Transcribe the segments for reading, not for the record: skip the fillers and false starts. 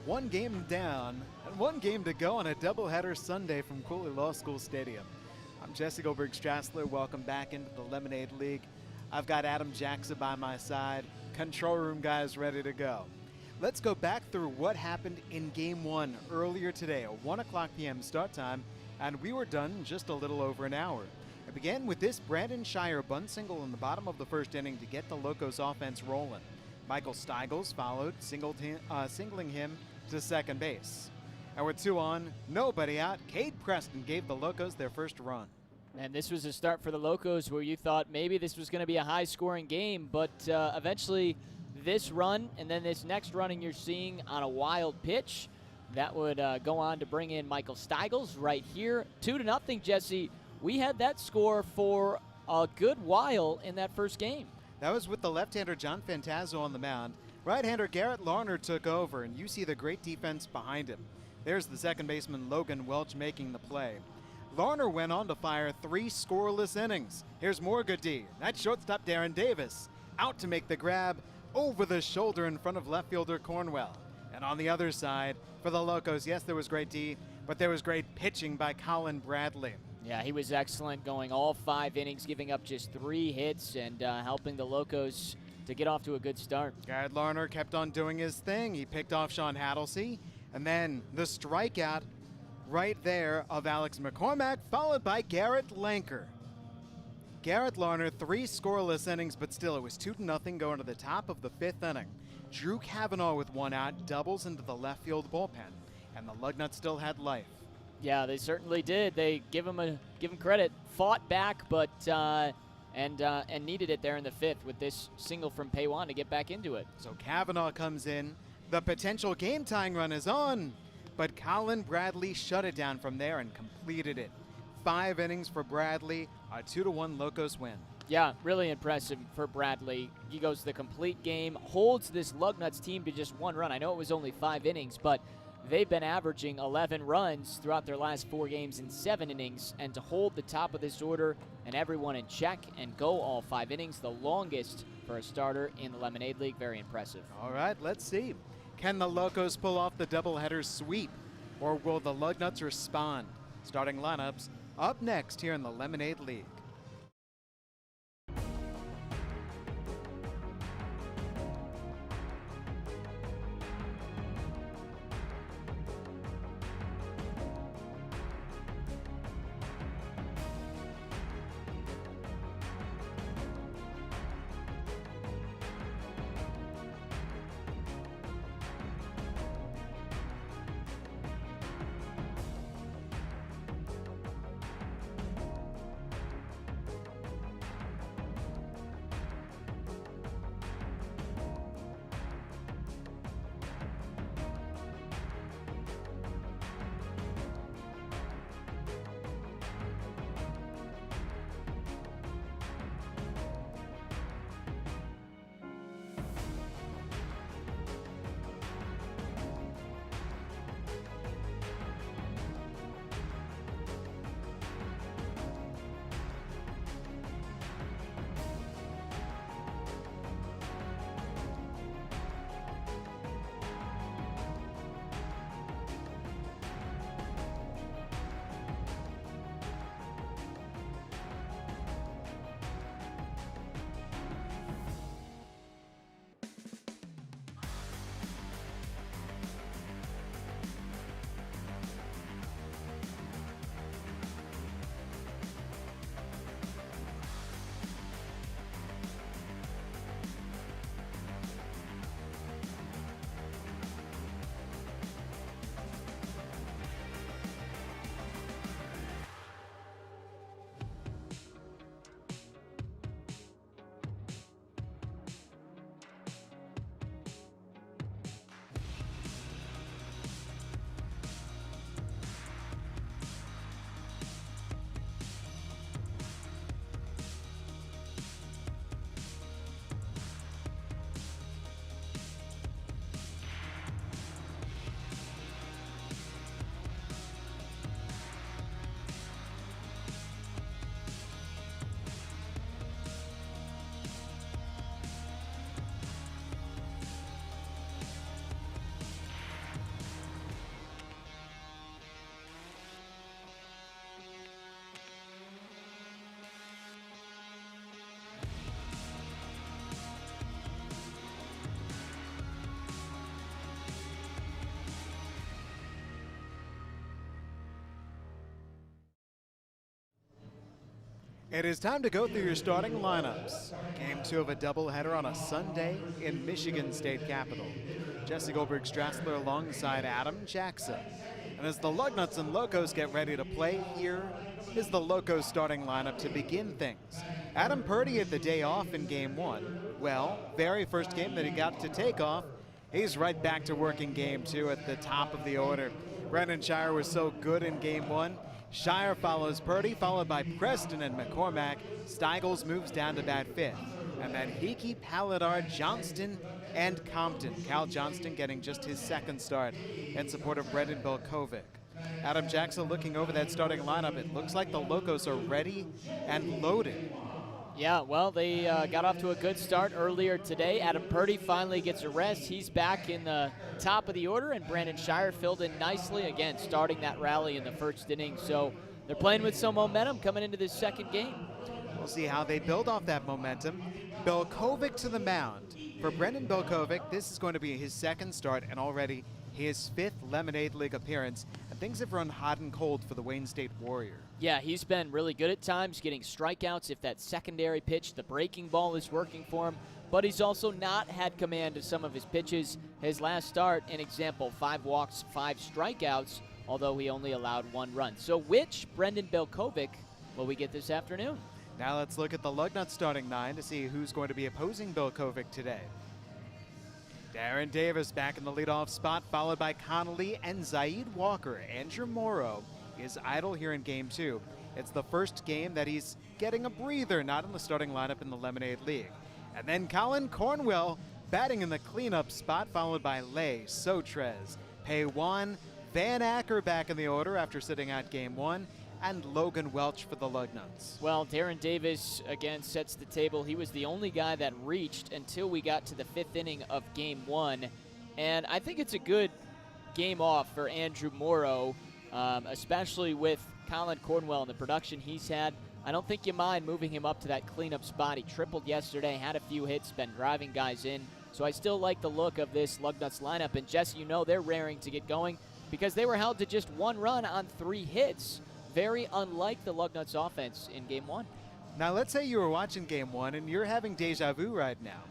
one game down and one game to go on a doubleheader Sunday from Cooley Law School Stadium. I'm Jesse Goldberg-Strassler. Welcome back into the Lemonade League. I've got Adam Jackson by my side. Control room guys ready to go. Let's go back through what happened in Game 1 earlier today, a 1 o'clock p.m. start time, and we were done in just a little over an hour. It began with this Brandon Shire bunt single in the bottom of the first inning to get the Locos offense rolling. Michael Steigels followed, singling him to second base. And with 2 on, nobody out, Cade Preston gave the Locos their first run. And this was a start for the Locos where you thought maybe this was going to be a high-scoring game, but eventually this run and then this next running you're seeing on a wild pitch, that would go on to bring in Michael Steigels right here. 2-0, Jesse. We had that score for a good while in that first game. That was with the left-hander John Fantazzo on the mound. Right-hander Garrett Larner took over, and you see the great defense behind him. There's the second baseman Logan Welch making the play. Larner went on to fire 3 scoreless innings. Here's more good D. That's shortstop Darren Davis out to make the grab over the shoulder in front of left fielder Cornwell. And on the other side, for the Locos, yes, there was great D, but there was great pitching by Colin Bradley. Yeah, he was excellent, going all 5 innings, giving up just 3 hits and helping the Locos to get off to a good start. Garrett Larner kept on doing his thing. He picked off Sean Hattlesey, and then the strikeout right there of Alex McCormack, followed by Garrett Lanker. Garrett Larner, 3 scoreless innings, but still it was 2-0 going to the top of the 5th inning. Drew Cavanaugh with 1 out doubles into the left field bullpen, and the Lugnuts still had life. Yeah, they certainly did. They give him credit. Fought back, but and needed it there in the 5th with this single from Paywan to get back into it. So Cavanaugh comes in. The potential game-tying run is on, but Colin Bradley shut it down from there and completed it. 5 innings for Bradley, a 2-1 Locos win. Yeah, really impressive for Bradley. He goes the complete game, holds this Lugnuts team to just 1 run. I know it was only 5 innings, but they've been averaging 11 runs throughout their last 4 games in 7 innings, and to hold the top of this order and everyone in check and go all 5 innings, the longest for a starter in the Lemonade League, very impressive. All right, let's see. Can the Locos pull off the doubleheader sweep, or will the Lugnuts respond? Starting lineups up next here in the Lemonade League. It is time to go through your starting lineups. Game 2 of a doubleheader on a Sunday in Michigan State Capitol. Jesse Goldberg-Strassler alongside Adam Jackson. And as the Lugnuts and Locos get ready to play, here is the Locos starting lineup to begin things. Adam Purdy had the day off in Game 1. Well, very first game that he got to take off, he's right back to work in Game 2 at the top of the order. Brendan Shire was so good in Game 1. Shire follows Purdy, followed by Preston and McCormack. Steigels moves down to bat fifth. And then Hickey, Paladar, Johnston, and Compton. Cal Johnston getting just his second start in support of Brendan Belkovic. Adam Jackson looking over that starting lineup. It looks like the Locos are ready and loaded. Yeah, well, they got off to a good start earlier today. Adam Purdy finally gets a rest. He's back in the top of the order, and Brandon Shire filled in nicely, again, starting that rally in the first inning. So they're playing with some momentum coming into this second game. We'll see how they build off that momentum. Belkovic to the mound. For Brendan Belkovic, this is going to be his second start and already his fifth Lemonade League appearance, and things have run hot and cold for the Wayne State Warrior. Yeah, he's been really good at times, getting strikeouts if that secondary pitch, the breaking ball, is working for him, but he's also not had command of some of his pitches. His last start, an example, 5 walks, 5 strikeouts, although he only allowed 1 run. So which Brendan Belkovic will we get this afternoon? Now let's look at the Lugnuts starting 9 to see who's going to be opposing Belkovic today. Darren Davis back in the leadoff spot, followed by Connolly and Zaid Walker. Andrew Morrow is idle here in Game 2. It's the first game that he's getting a breather, not in the starting lineup in the Lemonade League. And then Colin Cornwell batting in the cleanup spot, followed by Lay, Sotrez, Paywan, Van Acker back in the order after sitting out Game 1, and Logan Welch for the Lugnuts. Well, Darren Davis, again, sets the table. He was the only guy that reached until we got to the 5th inning of Game 1. And I think it's a good game off for Andrew Morrow, especially with Colin Cornwell and the production he's had. I don't think you mind moving him up to that cleanup spot. He tripled yesterday, had a few hits, been driving guys in. So I still like the look of this Lugnuts lineup. And Jesse, you know they're raring to get going because they were held to just 1 run on 3 hits. Very unlike the Lugnuts offense in Game 1. Now let's say you were watching Game 1 and you're having deja vu right now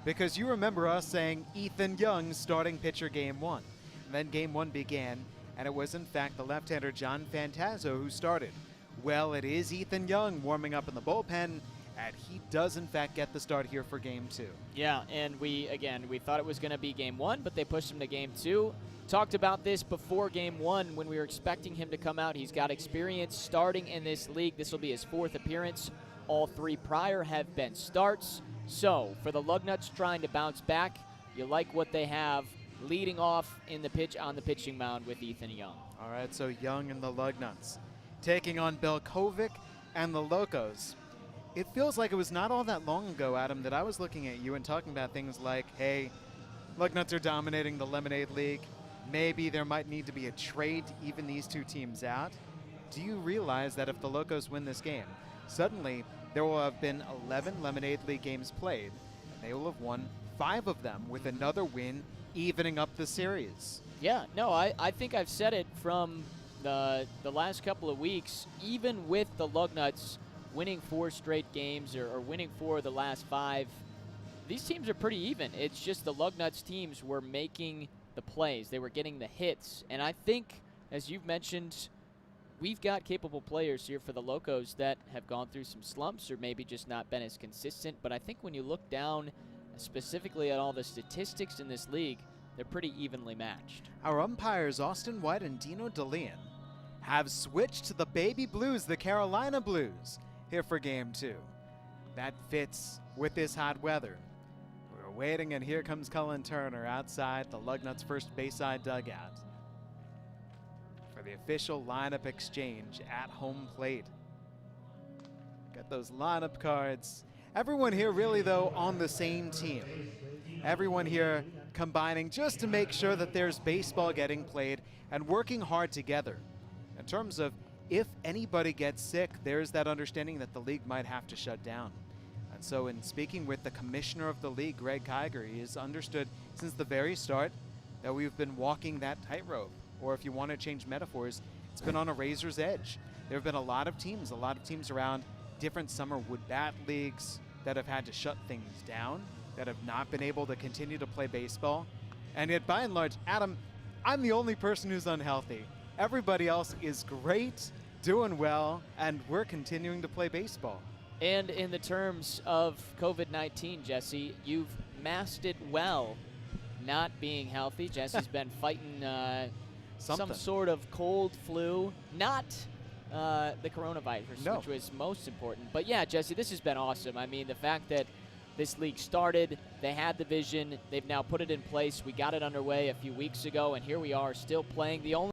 because you remember us saying Ethan Young starting pitcher Game 1. And then Game 1 began, and it was in fact the left-hander John Fantazzo who started. Well, it is Ethan Young warming up in the bullpen, and he does in fact get the start here for Game 2. Yeah, and we thought it was going to be Game 1, but they pushed him to Game 2. Talked about this before Game 1 when we were expecting him to come out. He's got experience starting in this league. This will be his 4th appearance. All 3 prior have been starts. So for the Lugnuts trying to bounce back, you like what they have leading off in the pitch on the pitching mound with Ethan Young. All right, so Young and the Lugnuts taking on Belkovic and the Locos. It feels like it was not all that long ago, Adam, that I was looking at you and talking about things like, hey, Lugnuts are dominating the Lemonade League. Maybe there might need to be a trade to even these 2 teams out. Do you realize that if the Locos win this game, suddenly there will have been 11 Lemonade League games played, and they will have won 5 of them with another win evening up the series? Yeah, no, I think I've said it from the last couple of weeks. Even with the Lugnuts winning 4 straight games or winning 4 of the last 5, these teams are pretty even. It's just the Lugnuts teams were making the plays. They were getting the hits. And I think, as you've mentioned, we've got capable players here for the Locos that have gone through some slumps or maybe just not been as consistent. But I think when you look down specifically at all the statistics in this league, they're pretty evenly matched. Our umpires, Austin White and Dino DeLeon, have switched to the Baby Blues, the Carolina Blues, here for Game 2. That fits with this hot weather. We're waiting, and here comes Cullen Turner outside the Lugnuts' first bayside dugout for the official lineup exchange at home plate. Got those lineup cards. Everyone here really, though, on the same team. Everyone here combining just to make sure that there's baseball getting played and working hard together. In terms of if anybody gets sick, there's that understanding that the league might have to shut down. And so in speaking with the commissioner of the league, Greg Kiger, he has understood since the very start that we've been walking that tightrope. Or if you want to change metaphors, it's been on a razor's edge. There have been a lot of teams around different summer wood bat leagues that have had to shut things down, that have not been able to continue to play baseball. And yet, by and large, Adam, I'm the only person who's unhealthy. Everybody else is great, doing well, and we're continuing to play baseball. And in the terms of COVID-19, Jesse, you've masked it well, not being healthy. Jesse's been fighting some sort of cold flu, not the coronavirus, No. which was most important. But yeah, Jesse, this has been awesome. I mean, the fact that this league started, they had the vision, they've now put it in place. We got it underway a few weeks ago, and here we are still playing. The only